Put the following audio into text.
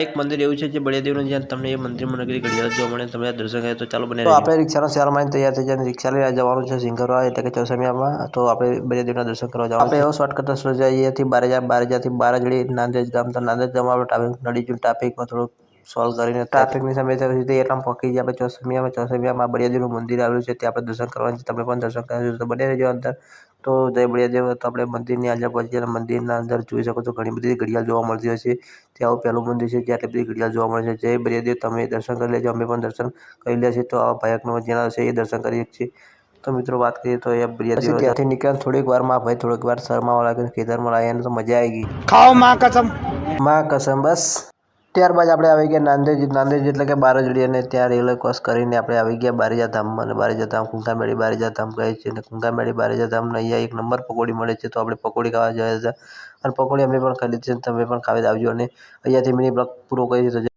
એક મંદિર એવું છે જે બળિયાદેવનું જ્યાં તમને એ મંદિરમાં નગરી ઘડિયાળ જોવા મળે તમને દર્શન કરે તો ચાલો બને તો રહેજો આપણે રિક્ષાનો શહેર માં તૈયાર થઈ જાય રિક્ષા લઈને જવાનું છે સિંગરવા એટલે કે ચોસમિયામાં તો આપણે બળિયાદેવના દર્શન કરવા જવાનું આપણે એવો શોર્ટકટ રસ્તો જઈએ અહીંયાથી બારેજાથી બારાજડી નાંદેજ ગામ તો નાંદેજ ગામમાં આપણે ટ્રાફિક નડી ગયું ટ્રાફિકમાં થોડુંક સોલ્વ કરીને ટ્રાફિકની સમય એટલામાં પહોંચી ગયા આપણે ચોસમિયામાં બળિયાદેવનું મંદિર આવેલું છે ત્યાં આપણે દર્શન કરવાનું છે તમે પણ દર્શન કરવા તો બને રહેજો અંદર તો જય બળિયાદેવ તો આપણે મંદિરની અંદર પહોંચી ગયા મંદિરના અંદર જોઈ શકો છો ઘણી બધી ઘડિયાળ જોવા મળતી હોય છે ત્યાં પહેલું મંદિર છે જ્યાં આટલી બધી ઘડિયાળ જોવા મળે છે જય બળિયાદેવ તમે દર્શન કરી લેજો અમે પણ દર્શન કરી લે છે તો આ ભાયકનો જેના છે એ દર્શન કરીએ છીએ તો મિત્રો વાત કરીએ તો એ બળિયાદેવ ત્યાંથી નીકળ્યા થોડીક વારમાં ભાઈ થોડીક વાર શરમાવા લાગે ખેતરમાં લાગ્યા તો મજા આવી ગઈ ખાઓ માં કસમ બસ ત્યારબાદ આપણે આવી ગયા નાંદેજ એટલે કે બારાજડી અને ત્યાં રેલવે ક્રોસ કરીને આપણે આવી ગયા બારેજા ધામમાં અને બારેજા ધામ કુંકામેળી બારેજા ધામ કહે છે અને કુંકામેળી બારેજા ધામના અહીંયા એક નંબર પકોડી મળે છે તો આપણે પકોડી ખાવા જયા હતા અને પકોડી અમે પણ ખાધી છે તમે પણ ખાવી આવજો અને અહીંયાથી મિની બ્લોગ પૂરો કરી દીધો છે.